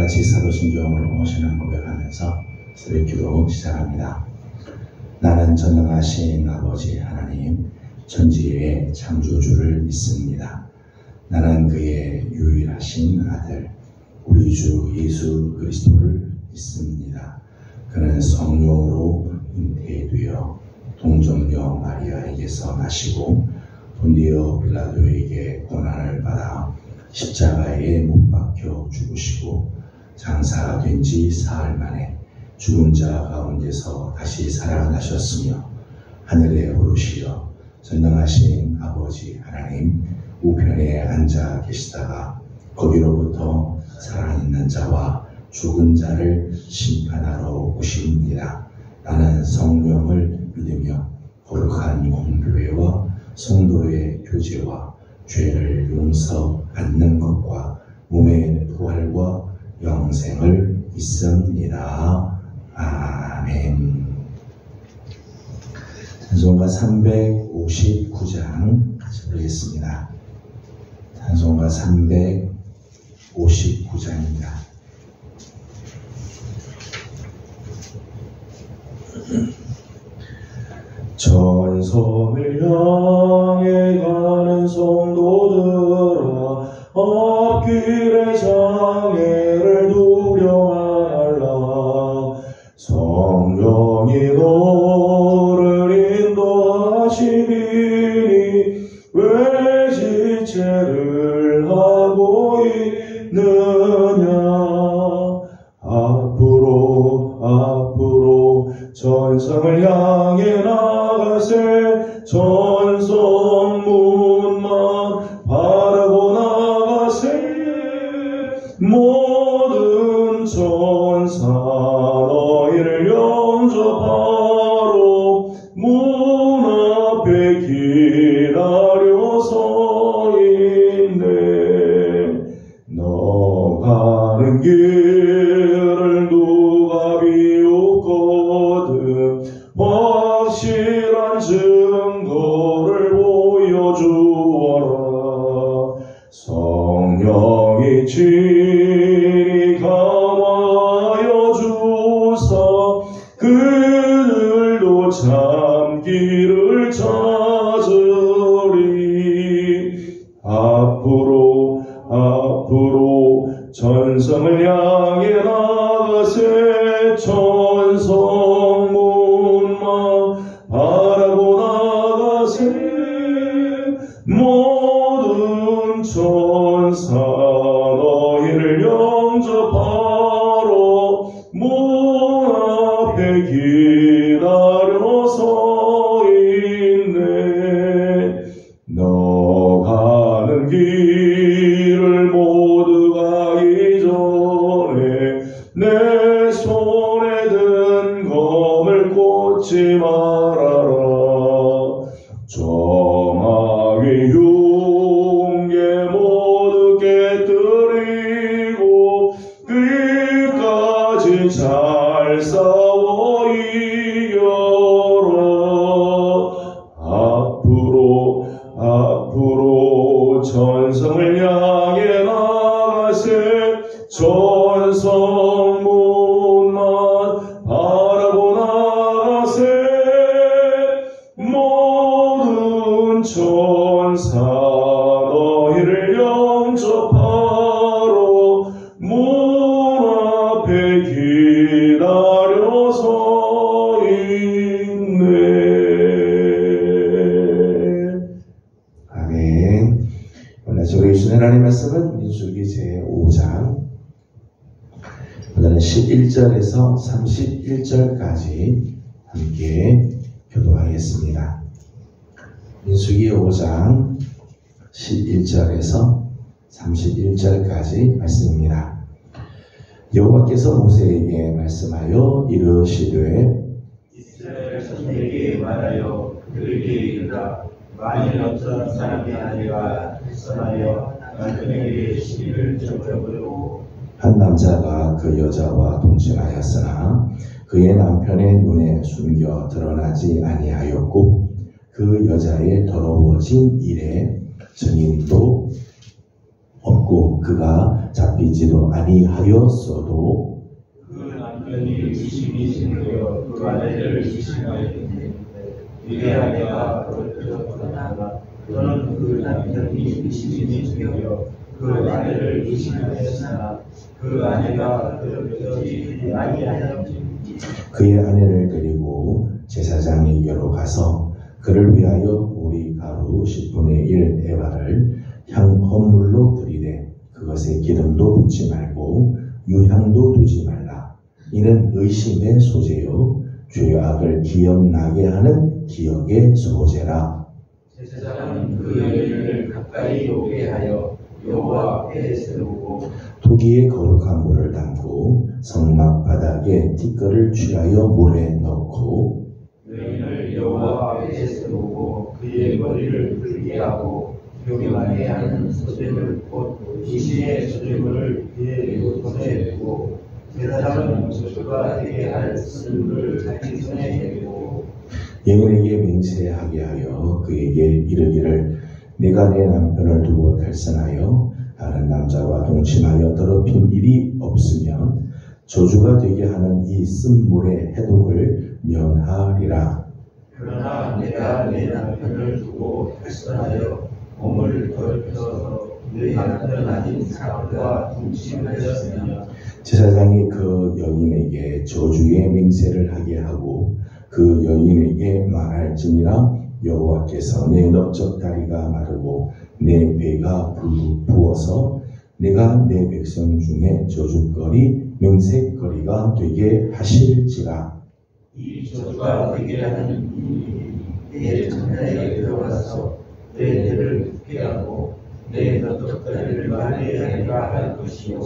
같이 사도신경을 모시는 고백하면서 새벽기도 시작합니다. 나는 전능하신 아버지 하나님 천지의 창조주를 믿습니다. 나는 그의 유일하신 아들 우리 주 예수 그리스도를 믿습니다. 그는 성령으로 잉태되어 동정녀 마리아에게서 나시고 본디오 빌라도에게 고난을 받아 십자가에 못 박혀 죽으시고 장사된 지 사흘 만에 죽은 자 가운데서 다시 살아나셨으며 하늘에 오르시어 전능하신 아버지 하나님 우편에 앉아 계시다가 거기로부터 살아있는 자와 죽은 자를 심판하러 오십니다. 나는 성령을 믿으며 거룩한 공교회와 성도의 교제와 죄를 용서받는 것과 몸의 부활과 영생을 믿습니다. 아멘. 찬송가 359장 같이 부르겠습니다. 찬송가 359장입니다. 전성을 향해 가는 성도들아 앞길의 장애를 두려워하라. 성령이 너를 인도하시리니 왜 지체를 하고 있느냐. 앞으로 전성을 향해 나가세. 전성문만 바라고 나가세. 모든 천사 너희를 영접하러 문 앞에 기다려 서 있네. 너 가는 길을 누가 비웃거든 확실한 증거를 보여주어라. 성령이 친히 감화하여 주사 그들도 참기를 찾으리. 앞으로 전성을 향해 나가세. 전성문만 바라고 나가세. 모든 천사 너희를 영접하러 문 앞에 기다려 서 있네. 너 가는 길을 모두 가기 전에 내 손에 든 검을 꽂지 말아라. 정악의 흉계 모두 깨뜨리고 끝까지 잘 싸워 이겨라. 앞으로 전성을 향해 나가세. 전성문만 바라고 나가세. 모든 천사 너희를 영접하러 문 앞에 기다려 서 있네. 아멘. 오늘 우리 주신 하나님 말씀은 민수기 제5장 오늘은 11절에서 31절까지 함께 교도하겠습니다. 민수기 5장 11절에서 31절까지 말씀입니다. 여호와께서 모세에게 말씀하여 이르시되 이스라엘 자손에게 말하여 그에게 이르라. 만일 어떤 사람이 아내가 일선하여 남편에게 시비를 저버리고 한 남자가 그 여자와 동침하였으나 그의 남편의 눈에 숨겨 드러나지 아니하였고 그 여자의 더러워진 일에 증인도 없고 그가 잡히지도 아니하였어도 그 남편이 의심이 생겨 그 아내를 의심하였는데 이에 아내가 더럽혀졌거나 또는 그 남편이 의심이 생겨 그 아내를 의심하였으나 그 아내가 더럽혀지지 아니하였는지 그의 아내를 데리고 제사장에게로 가서 그를 위하여 보리 가루 10분의 1 에바를 향 헌물로 드리되 그것에 기름도 붓지 말고 유향도 두지 말라. 이는 의심의 소재요 죄악을 기억나게 하는 기억의 소재라. 제사장은 그 여인을 가까이 오게 하여 여호와 앞에 세우고 토기에 거룩한 물을 담고 성막 바닥에 티끌을 취하여 물에 넣고 여인을 여호와 앞에 세우고 그의 머리를 풀게 하고 교만해 하는 소재를 곧 이신의 소재물을 그의 손에 두고 제사장은 저주가 되게 할 쓴물을 자기 손에 대고 여인에게 맹세하게 하여 그에게 이르기를 내가 내 남편을 두고 탈선하여 다른 남자와 동침하여 더럽힌 일이 없으면 저주가 되게 하는 이 쓴물의 해독을 면하리라. 그러나 내가 내 남편을 두고 탈선하여 몸을 더럽혀서 내 남편 아닌 사람과 동침하였으면 제사장이 그 여인에게 저주의 맹세를 하게 하고 그 여인에게 말할지니라 여호와께서 내 넓적 다리가 마르고 내 배가 부어서 내가 내 백성 중에 저주거리 맹세거리가 되게 하실지라. 이 저주가 되게 하는 내 장래에 들어가서 내 배를 붓게 하고 내 넓적 다리를 마르게 하리라 할 것이요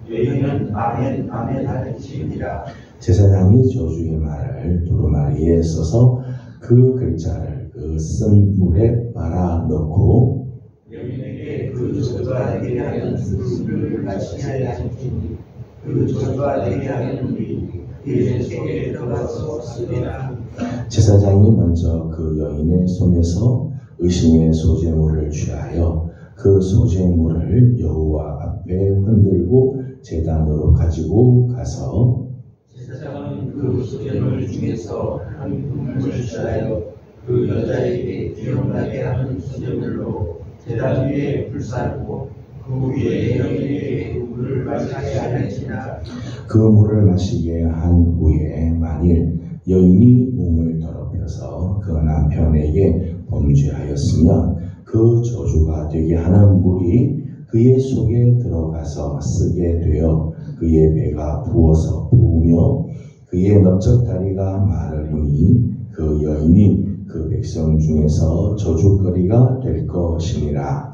여인은 아멘 아멘 할지니라. 제사장이 저주의 말을 두루마리에 써서 그 글자를 그 쓴 물에 빨아 넣고 여인에게 그 저주가 되게 하는 쓴물을 마시게 하시니 그 저주가 되게 하는 물이 그의 속에 들어가서 쓰리라. 제사장이 먼저 그 여인의 손에서 의심의 소재물을 취하여 그 소재물을 여호와 앞에 흔들고 제단으로 가지고 가서 제사장은 그 소재물 중에서 한 분을 취하여 그 여자에게 기억나게 하는 소재물로 제단 위에 불사르고 그 위에 여인에게 그 물을 마시게 할지니라. 그 물을 마시게 한 후에 만일 여인이 몸을 더럽혀서 그 남편에게 범죄하였으면 그 저주가 되게 하는 물이 그의 속에 들어가서 쓰게 되어 그의 배가 부으며 그의 넓적 다리가 마르리니 그 여인이 그 백성 중에서 저주거리가 될 것이니라.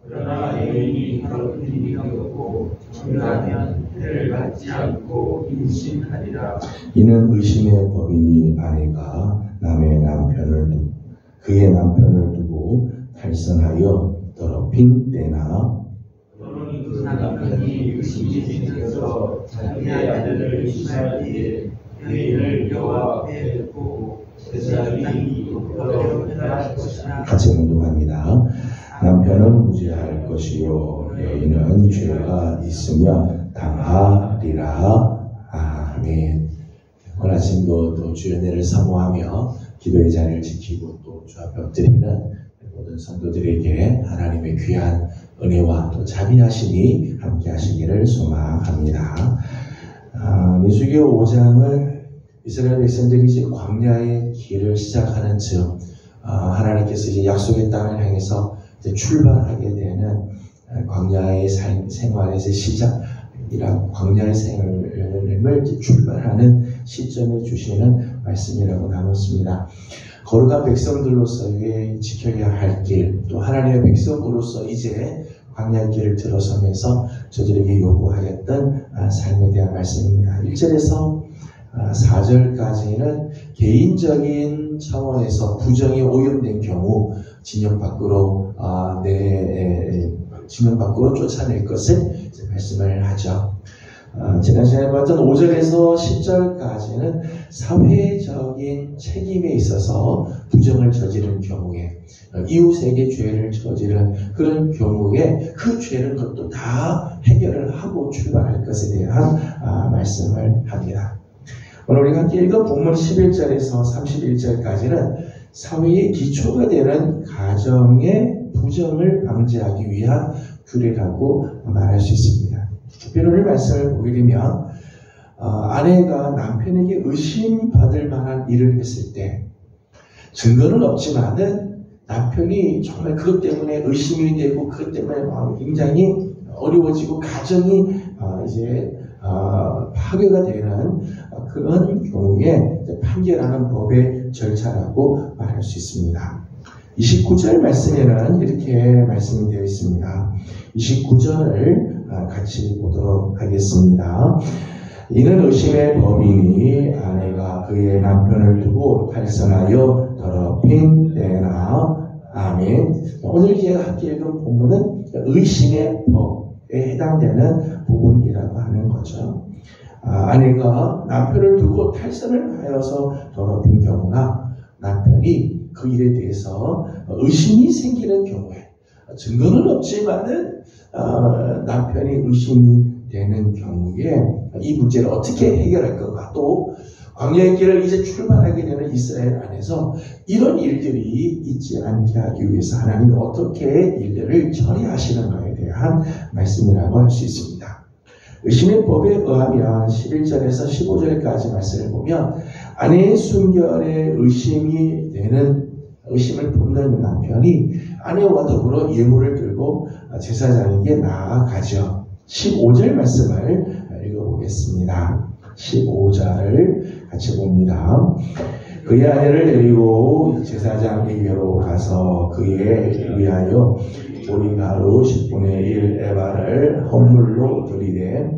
그러나 여인이 더럽힌 일이 없고 정결하면 해를 받지 않고 임신하리라. 이는 의심의 법이니 아내가 그의 남편을 두고 탈선하여 더럽힌 때나 또는 그 남편이 의심이 생겨서 자기의 아내를 의심할 때에 여인을 여호와 앞에 두고 제사장이 더럽혀할 것이나. 같이 문독합니다. 남편은 무죄할 것이요 여인은 죄가 있으며 당하리라. 아멘. 오늘 아침도 또 주의 은혜를 사모하며 기도의 자리를 지키고 또 주 앞에 엎드리는 모든 성도들에게 하나님의 귀한 은혜와 또 자비하심이 함께 하시기를 소망합니다. 민수기호 5장은 이스라엘 백성들이 이제 광야의 길을 시작하는 즈음 하나님께서 이제 약속의 땅을 향해서 이제 출발하게 되는 광야의 생활에서 시작이라 광야의 생활을 출발하는 시점에 주시는 말씀이라고 나눴습니다. 거룩한 백성들로서의 지켜야 할 길, 또 하나님의 백성으로서 이제 광야의 길을 들어서면서 저들에게 요구하였던 삶에 대한 말씀입니다. 1절에서 4절까지는 개인적인 차원에서 부정이 오염된 경우 진영 밖으로 쫓아낼 것을 말씀을 하죠. 지난 시간에 봤던 5절에서 10절까지는 사회적인 책임에 있어서 부정을 저지른 경우에 이웃에게 죄를 저지른 그런 경우에 그 죄를 그것도 다 해결을 하고 출발할 것에 대한 말씀을 합니다. 오늘 우리가 함께 읽은 본문 11절에서 31절까지는 사회의 기초가 되는 가정의 부정을 방지하기 위한 규례라고 말할 수 있습니다. 특별히 오늘 말씀을 보게 되면 아내가 남편에게 의심받을 만한 일을 했을 때 증거는 없지만은 남편이 정말 그것 때문에 의심이 되고 그것 때문에 마음이 굉장히 어려워지고 가정이 이제 파괴가 되는 그런 경우에 판결하는 법의 절차라고 말할 수 있습니다. 29절 말씀에는 이렇게 말씀이 되어 있습니다. 29절을 같이 보도록 하겠습니다. 이는 의심의 법이니 아내가 그의 남편을 두고 탈선하여 더럽힌 때나. 아멘. 오늘 제가 함께 읽은 본문은 의심의 법에 해당되는 부분이라고 하는 거죠. 아내가 남편을 두고 탈선을 하여서 더럽힌 경우나 남편이 그 일에 대해서 의심이 생기는 경우에 증거는 없지만은 남편이 의심이 되는 경우에 이 문제를 어떻게 해결할 건가, 또 광야의 길을 이제 출발하게 되는 이스라엘 안에서 이런 일들이 있지 않게 하기 위해서 하나님이 어떻게 일들을 처리하시는가에 대한 말씀이라고 할 수 있습니다. 의심의 법에 의하면 11절에서 15절까지 말씀을 보면 아내의 순결에 의심을 품는 남편이 아내와 더불어 예물을 들고 제사장에게 나아가죠. 15절 말씀을 읽어보겠습니다. 15절을 같이 봅니다. 그의 아내를 데리고 제사장에게로 가서 그에 위하여 보리가루 10분의 1 에바를 헌물로 드리되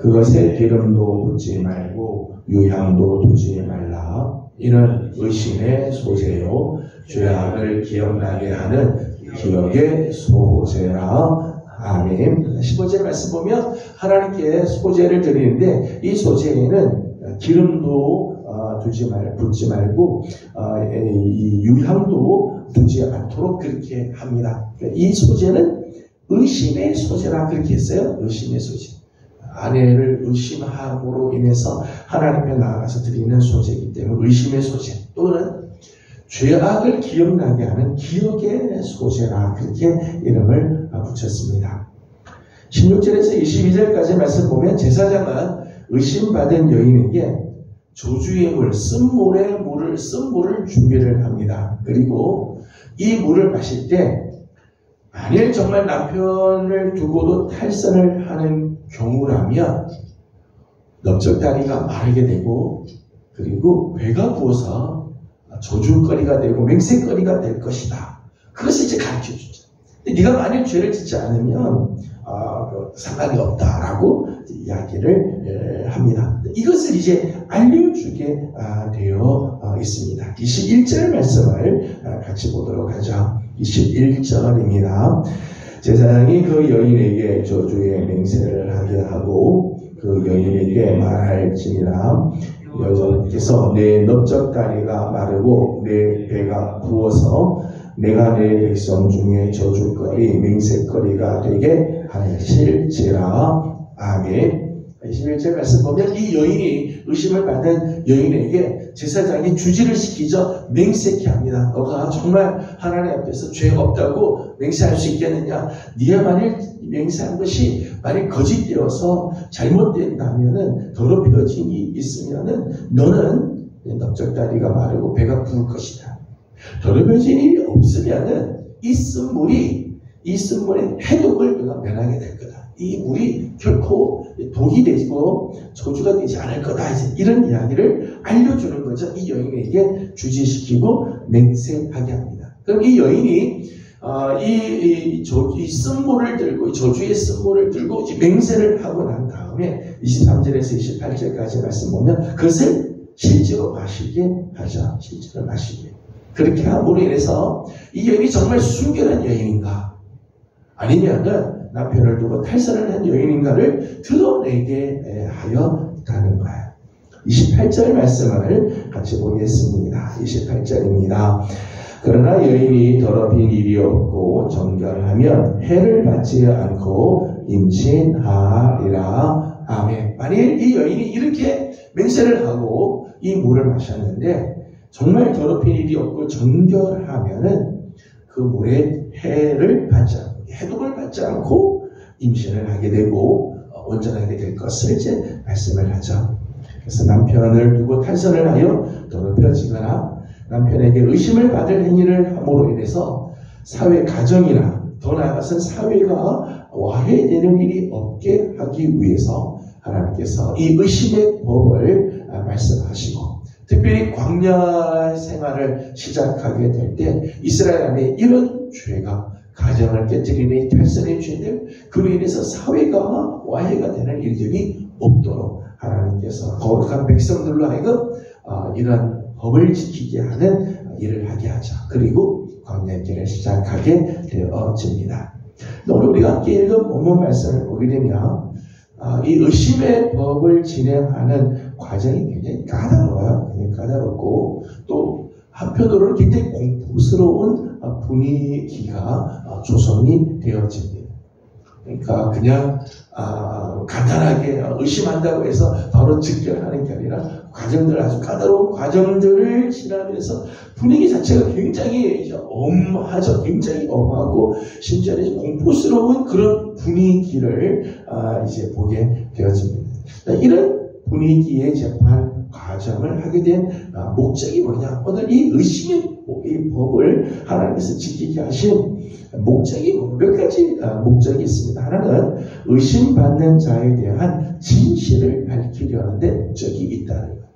그것에 기름도 붓지 말고 유향도 두지 말라. 이는 의심의 소재요 죄악을 기억나게 하는 기억의 소재라. 아멘. 15절 말씀 보면 하나님께 소재를 드리는데 이 소재에는 기름도 붓지 말고 이 유향도 두지 않도록 그렇게 합니다. 이 소재는 의심의 소재라 그렇게 했어요. 의심의 소재. 아내를 의심함으로 인해서 하나님 앞에 나아가서 드리는 소재이기 때문에 의심의 소재 또는 죄악을 기억나게 하는 기억의 소재라 그렇게 이름을 붙였습니다. 16절에서 22절까지 말씀 보면 제사장은 의심받은 여인에게 조주의 물, 쓴 물을 준비를 합니다. 그리고 이 물을 마실 때 만일 정말 남편을 두고도 탈선을 하는 경우라면 넓적다리가 마르게 되고 그리고 배가 부어서 조주거리가 되고 맹세거리가 될 것이다. 그것을 이제 가르쳐주죠. 네가 만일 죄를 짓지 않으면 상관이 없다라고 이야기를 합니다. 이것을 이제 알려주게 되어 있습니다. 21절 말씀을 같이 보도록 하죠. 21절입니다. 제사장이 그 여인에게 저주의 맹세를 하게 하고 그 여인에게 말할지니라. 여자께서 내 넓적다리가 마르고 내 배가 부어서 내가 내 백성 중에 저주거리 맹세거리가 되게 하실지라. 아멘. 21절 말씀 보면 이 여인이 의심을 받은 여인에게 제사장이 주지를 시키죠. 맹세케 합니다. 너가 정말 하나님 앞에서 죄 없다고 맹세할 수 있겠느냐. 네가 만일 맹세한 것이 만일 거짓되어서 잘못된다면은 더럽혀짐이 있으면은 너는 넓적다리가 마르고 배가 부을 것이다. 더럽혀진 일이 없으면은 이 쓴물의 해독을 너가 면하게 될 거다. 이 물이 결코 독이 되고 저주가 되지 않을 거다. 이제 이런 이야기를 알려주는 거죠. 이 여인에게 주지시키고 맹세하게 합니다. 그럼 이 여인이 이 쓴물을 들고 저주의 쓴물을 들고 이제 맹세를 하고 난 다음에 23절에서 28절까지 말씀 보면 그것을 실제로 마시게 하죠. 실제로 마시게. 그렇게 함으로 인해서 이 여인이 정말 순결한 여인인가? 아니면은 남편을 두고 탈선을 한 여인인가를 드러내게 하여 가는 거예요. 28절 말씀을 같이 보겠습니다. 28절입니다. 그러나 여인이 더럽힌 일이 없고 정결하면 해를 받지 않고 임신하리라. 아멘. 만일 이 여인이 이렇게 맹세를 하고 이 물을 마셨는데 정말 더럽힌 일이 없고 정결하면은 그 물에 해를 받지 않고 해독을 받지 않고 임신을 하게 되고 온전하게 될 것을 이제 말씀을 하죠. 그래서 남편을 두고 탈선을 하여 더럽혀지거나 남편에게 의심을 받을 행위를 함으로 인해서 사회 가정이나 더 나아가서는 사회가 와해되는 일이 없게 하기 위해서 하나님께서 이 의심의 법을 말씀하시고 특별히 광야 생활을 시작하게 될 때 이스라엘 안에 이런 죄가 가정을 깨뜨리는 탈선의 죄들 그로 인해서 사회가 와해가 되는 일들이 없도록 하나님께서 거룩한 백성들로 하여금 이런 법을 지키게 하는 일을 하게 하죠. 그리고 광야의 길을 시작하게 되어집니다. 오늘 우리가 함께 읽은 본문 말씀을 보게 되면 이 의심의 법을 진행하는 과정이 굉장히 까다로워요. 굉장히 까다롭고 또 한편으로는 굉장히 공포스러운 분위기가 조성이 되어집니다. 그러니까 그냥 간단하게 의심한다고 해서 바로 직결하는 게 아니라 과정들 아주 까다로운 과정들을 지나면서 분위기 자체가 굉장히 엄하죠. 굉장히 엄하고 심지어는 공포스러운 그런 분위기를 이제 보게 되어집니다. 이런 분위기의 재판 과정을 하게 된 목적이 뭐냐? 오늘 이 의심의 이 법을 하나님께서 지키게 하신 목적이 몇 가지 목적이 있습니다. 하나는 의심받는 자에 대한 진실을 밝히려는 데 목적이 있다는 거예요.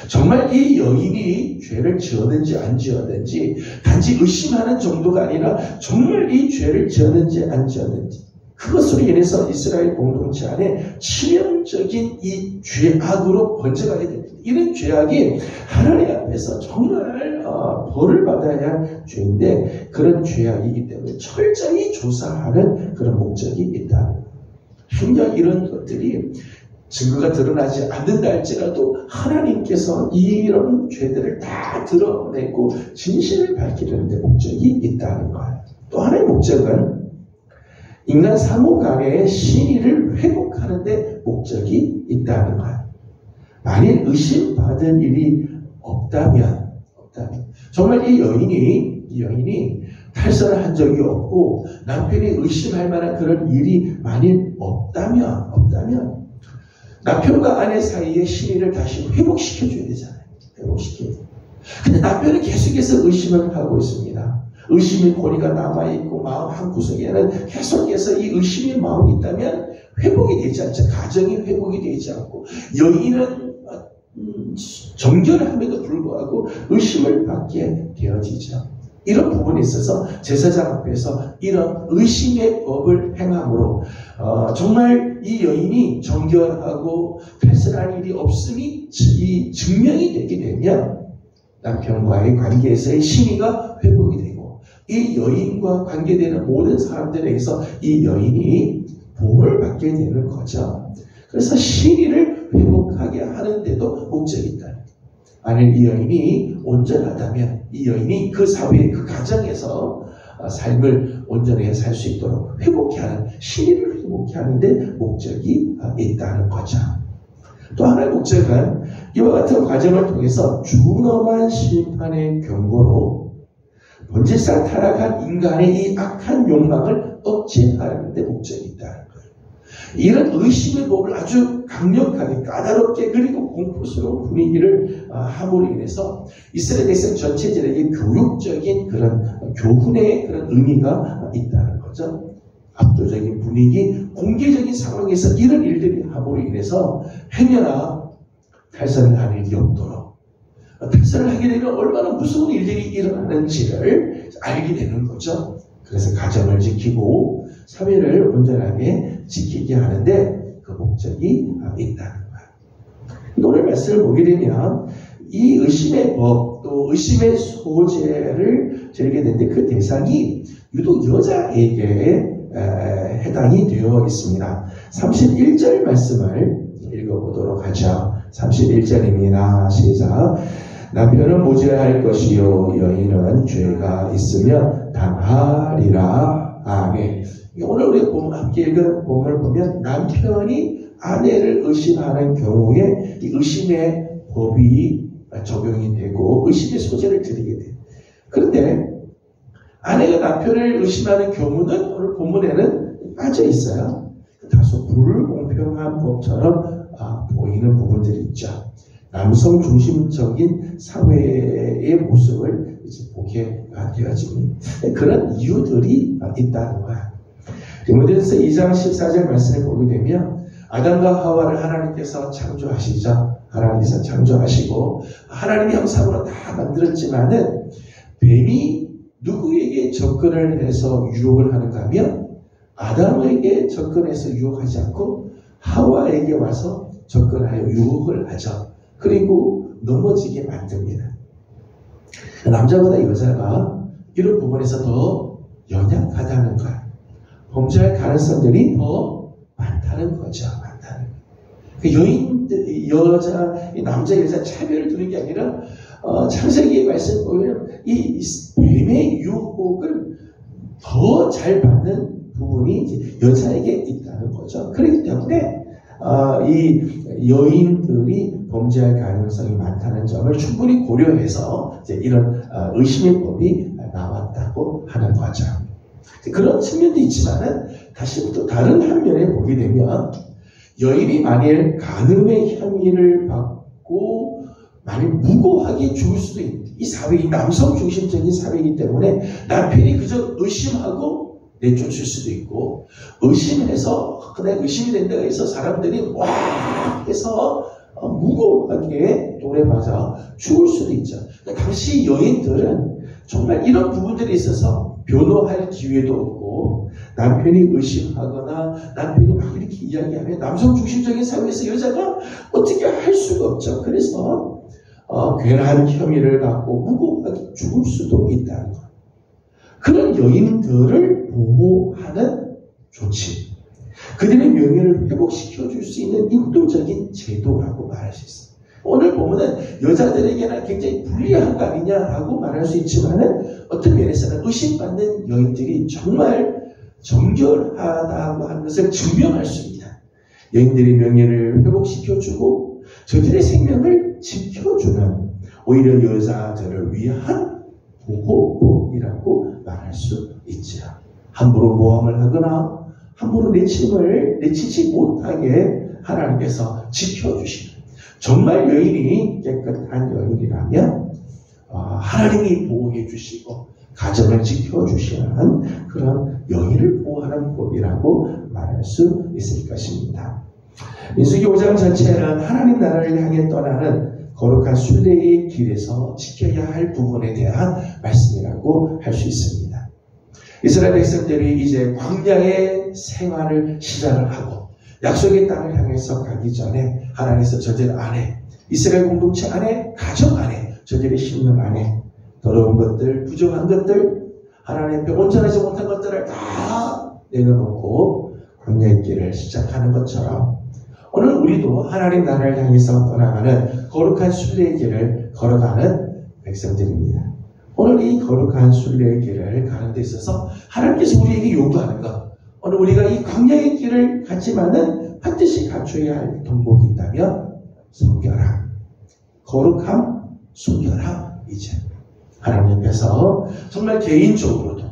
정말 이 여인이 죄를 지었는지 안 지었는지 단지 의심하는 정도가 아니라 정말 이 죄를 지었는지 안 지었는지 그것으로 인해서 이스라엘 공동체 안에 치명적인 이 죄악으로 번져가게 됩니다. 이런 죄악이 하나님 앞에서 정말 벌을 받아야 할 죄인데 그런 죄악이기 때문에 철저히 조사하는 그런 목적이 있다. 행여 이런 것들이 증거가 드러나지 않는다 할지라도 하나님께서 이런 죄들을 다 드러내고 진실을 밝히려는 데 목적이 있다는 거예요. 또 하나의 목적은 인간 상호 간의 신의를 회복하는 데 목적이 있다는 거예요. 만일 의심받은 일이 없다면 정말 이 여인이 탈선을 한 적이 없고 남편이 의심할 만한 그런 일이 만일 없다면 남편과 아내 사이의 신의를 다시 회복시켜줘야 되잖아요. 근데 남편은 계속해서 의심을 하고 있습니다. 의심의 고리가 남아있고 마음 한 구석에는 계속해서 이 의심의 마음이 있다면 회복이 되지 않죠. 가정이 회복이 되지 않고 여인은 정결함에도 불구하고 의심을 받게 되어지죠. 이런 부분에 있어서 제사장 앞에서 이런 의심의 법을 행함으로 정말 이 여인이 정결하고 탈선할 일이 없음이 이 증명이 되게 되면 남편과의 관계에서의 신의가 회복이 되고 이 여인과 관계되는 모든 사람들에게서 이 여인이 보호를 받게 되는 거죠. 그래서 신의를 회복하게 하는데도 목적이 있다. 만일 이 여인이 온전하다면 이 여인이 그 사회, 그 가정에서 삶을 온전하게 살 수 있도록 회복케 하는, 신의를 회복케 하는데 목적이 있다는 거죠. 또 하나의 목적은 이와 같은 과정을 통해서 준엄한 심판의 경고로 본질상 타락한 인간의 이 악한 욕망을 억제하는 데 목적이 있다는 거예요. 이런 의심의 법을 아주 강력하게 까다롭게 그리고 공포스러운 분위기를 함으로 인해서 이스라엘 백성 전체들에게 교육적인 그런 교훈의 그런 의미가 있다는 거죠. 압도적인 분위기, 공개적인 상황에서 이런 일들이 함으로 인해서 행여나 탈선을 할 일이 없도록 탈선을 하게 되면 얼마나 무서운 일들이 일어나는지를 알게 되는 거죠. 그래서 가정을 지키고 사회를 온전하게 지키게 하는데 그 목적이 있다는 거예요. 오늘 말씀을 보게 되면 이 의심의 법, 또 의심의 소재를 들게 되는데 그 대상이 유독 여자에게 해당이 되어 있습니다. 31절 말씀을 읽어보도록 하죠. 31절입니다. 시작. 남편은 모질할 것이요 여인은 죄가 있으면 당하리라. 아멘. 오늘 우리 함께 읽은 본문을 보면 남편이 아내를 의심하는 경우에 이 의심의 법이 적용이 되고 의심의 소재를 드리게 돼요. 그런데 아내가 남편을 의심하는 경우는 오늘 본문에는 빠져 있어요. 다소 불공평한 법처럼 보이는 부분들이 있죠. 남성 중심적인 사회의 모습을 이제 보게 되어집니다. 그런 이유들이 있다는 거야. 디모데전서 2장 14절 말씀을 보게 되면 아담과 하와를 하나님께서 창조하시죠. 하나님께서 창조하시고 하나님의 형상으로 다 만들었지만은 뱀이 누구에게 접근을 해서 유혹을 하는가 하면 아담에게 접근해서 유혹하지 않고 하와에게 와서 접근하여 유혹을 하죠. 그리고 넘어지게 만듭니다. 남자보다 여자가 이런 부분에서 더 연약하다는 거야. 범죄할 가능성들이 더 많다는 거죠. 많다는 거예요. 여인들, 여자, 남자, 여자 차별을 두는 게 아니라 창세기의 말씀 보면 이 뱀의 유혹을 더 잘 받는 부분이 이제 여자에게 있다는 거죠. 그렇기 때문에 이 여인들이 범죄할 가능성이 많다는 점을 충분히 고려해서 이제 이런 의심의 법이 나왔다고 하는 거죠. 그런 측면도 있지만은 다시 또 다른 한면에 보게 되면 여인이 만일 간음의 혐의를 받고 만일 무고하게 죽을 수도 있는 이 사회이 남성 중심적인 사회이기 때문에 남편이 그저 의심하고 내쫓을 수도 있고 의심해서 그냥 의심이 된 데가 있어 사람들이 와 해서 무고하게 돌에 맞아 죽을 수도 있죠. 당시 여인들은 정말 이런 부분들이 있어서 변호할 기회도 없고 남편이 의심하거나 남편이 막 이렇게 이야기하면 남성 중심적인 사회에서 여자가 어떻게 할 수가 없죠. 그래서 괜한 혐의를 갖고 무고하게 죽을 수도 있다는 것. 그런 여인들을 보호하는 조치, 그들의 명예를 회복시켜줄 수 있는 인도적인 제도라고 말할 수 있어요. 오늘 보면은 여자들에게는 굉장히 불리한 거 아니냐라고 말할 수 있지만은 어떤 면에서는 의심받는 여인들이 정말 정결하다고 하는 것을 증명할 수 있습니다. 여인들의 명예를 회복시켜주고 저들의 생명을 지켜주는 오히려 여자들을 위한 보호법이라고 말할 수 있죠. 함부로 모함을 하거나 함부로 내치지 못하게 하나님께서 지켜주시는 정말 여인이 깨끗한 여인이라면 하나님이 보호해 주시고 가정을 지켜주시는 그런 여인을 보호하는 법이라고 말할 수 있을 것입니다. 민수기 5장 전체는 하나님 나라를 향해 떠나는 거룩한 순례의 길에서 지켜야 할 부분에 대한 말씀이라고 할 수 있습니다. 이스라엘 백성들이 이제 광야의 생활을 시작을 하고 약속의 땅을 향해서 가기 전에 하나님께서 저들 안에 이스라엘 공동체 안에 가정 안에 저들의 심령 안에 더러운 것들 부정한 것들 하나님 앞에 온전하지 못한 것들을 다 내려놓고 광야의 길을 시작하는 것처럼 오늘 우리도 하나님 나라를 향해서 떠나가는 거룩한 순례의 길을 걸어가는 백성들입니다. 오늘 이 거룩한 순례의 길을 가는 데 있어서 하나님께서 우리에게 요구하는 것 오늘 우리가 이 광야의 길을 갔지만은 반드시 갖춰야 할 덕목이 있다면 성결함, 거룩함, 순결함이죠. 하나님 앞에서 정말 개인적으로도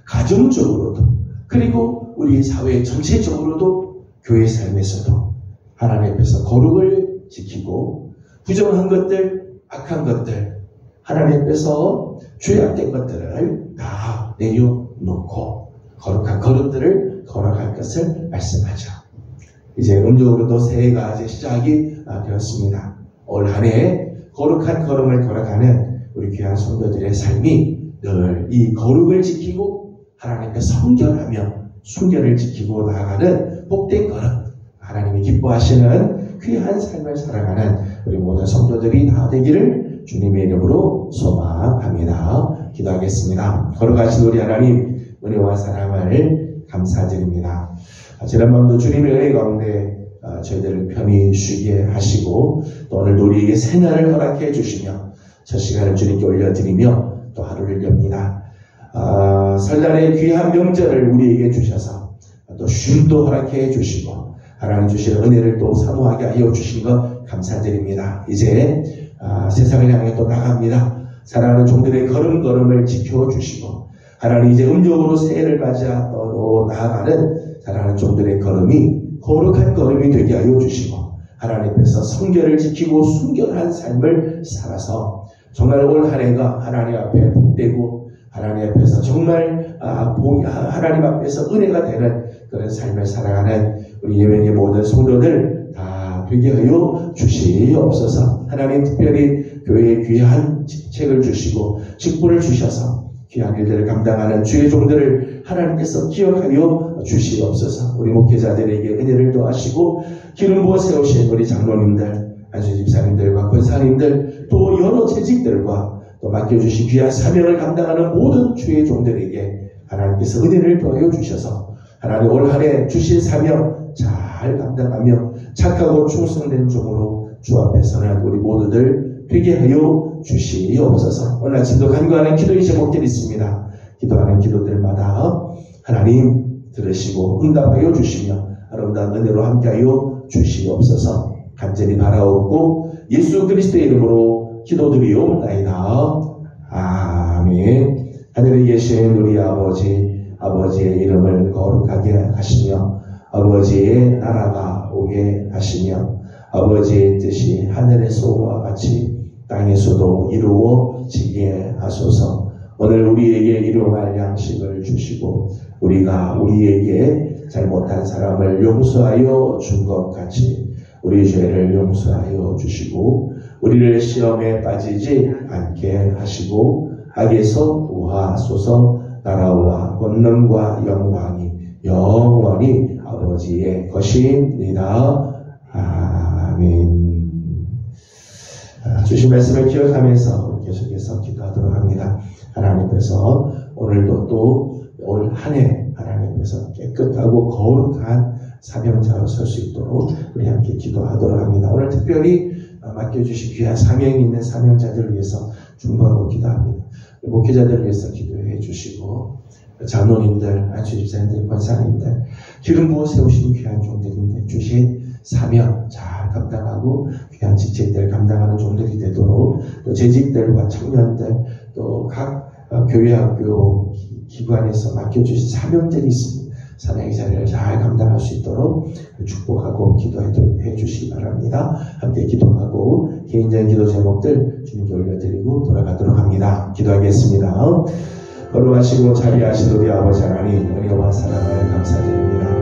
가정적으로도 그리고 우리 사회 전체적으로도 교회 삶에서도 하나님 앞에서 거룩을 지키고 부정한 것들, 악한 것들 하나님 앞에서 죄악된 것들을 다 내려놓고 거룩한 걸음들을 걸어갈 것을 말씀하죠. 이제 음력으로도 새해가 이제 시작이 되었습니다. 올 한 해 거룩한 걸음을 걸어가는 우리 귀한 성도들의 삶이 늘 이 거룩을 지키고 하나님께 성결하며 순결을 지키고 나아가는 복된 걸음 하나님이 기뻐하시는 귀한 삶을 살아가는 우리 모든 성도들이 다 되기를 주님의 이름으로 소망합니다. 기도하겠습니다. 걸어가신 우리 하나님 은혜와 사랑을 감사드립니다. 지난번도 주님의 은혜 가운데 저희들을 편히 쉬게 하시고 또 오늘 우리에게 새날을 허락해 주시며 첫 시간을 주님께 올려드리며 또 하루를 엽니다. 설날의 귀한 명절을 우리에게 주셔서 또 쉼도 허락해 주시고 하나님 주시는 은혜를 또 사모하게 하여 주신 것 감사드립니다. 이제 세상을 향해 또 나갑니다. 사랑하는 종들의 걸음걸음을 지켜주시고 하나님 이제 음력으로 새해를 맞아 또 나아가는 사랑하는 종들의 걸음이 거룩한 걸음이 되게 하여 주시고 하나님 앞에서 성결을 지키고 순결한 삶을 살아서 정말 올 한 해가 하나님 앞에 복되고 하나님 앞에서 정말 하나님 앞에서 은혜가 되는 그런 삶을 살아가는 우리 예배의 모든 성도들 다 되게 하여 주시옵소서. 하나님 특별히 교회에 귀한 직책을 주시고 직분을 주셔서 귀한 일들을 감당하는 주의 종들을 하나님께서 기억하여 주시옵소서. 우리 목회자들에게 은혜를 더하시고 기름 부어 세우신 우리 장로님들, 안수 집사님들과 권사님들 또 여러 재직들과 또 맡겨주신 귀한 사명을 감당하는 모든 주의 종들에게 하나님께서 은혜를 더하여 주셔서 하나님 올 한 해 주신 사명 잘 감당하며 착하고 충성된 종으로 주 앞에서는 우리 모두들 되게 하여 주시옵소서. 오늘 아침도 간구하는 기도의 제목들이 있습니다. 기도하는 기도들마다 하나님 들으시고 응답하여 주시며 아름다운 은혜로 함께하여 주시옵소서. 간절히 바라옵고 예수 그리스도의 이름으로 기도드리옵나이다. 아멘. 하늘에 계신 우리 아버지의 이름을 거룩하게 하시며 아버지의 나라가 오게 하시며 아버지의 뜻이 하늘에서와 같이 땅에서도 이루어지게 하소서. 오늘 우리에게 일용할 양식을 주시고 우리가 우리에게 잘못한 사람을 용서하여 준 것 같이 우리 죄를 용서하여 주시고 우리를 시험에 빠지지 않게 하시고 악에서 구하소서. 나라와 권능과 영광이 영원히 아버지의 것입니다. 아멘. 주신 말씀을 기억하면서 계속해서 기도하도록 합니다. 하나님 앞에서 오늘도 또 올 한 해 하나님 앞에서 깨끗하고 거룩한 사명자로 설 수 있도록 우리 함께 기도하도록 합니다. 오늘 특별히 맡겨주신 귀한 사명이 있는 사명자들을 위해서 중보하고 기도합니다. 목회자들을 위해서 기도해 주시고 장로님들, 안수집사님들, 권사님들 기름 부어 세우신 귀한 종들인데 주신 사명 잘 감당하고 귀한 직책들 감당하는 종들이 되도록 또 재직들과 청년들 또 각 교회 학교 기관에서 맡겨주신 사명들이 있습니다. 사명의 자리를 잘 감당할 수 있도록 축복하고 기도해 주시기 바랍니다. 함께 기도하고 개인적인 기도 제목들 주님께 올려드리고 돌아가도록 합니다. 기도하겠습니다. 거룩하시고 자비하신 우리 아버지 하나님 은혜와 사랑을 감사드립니다.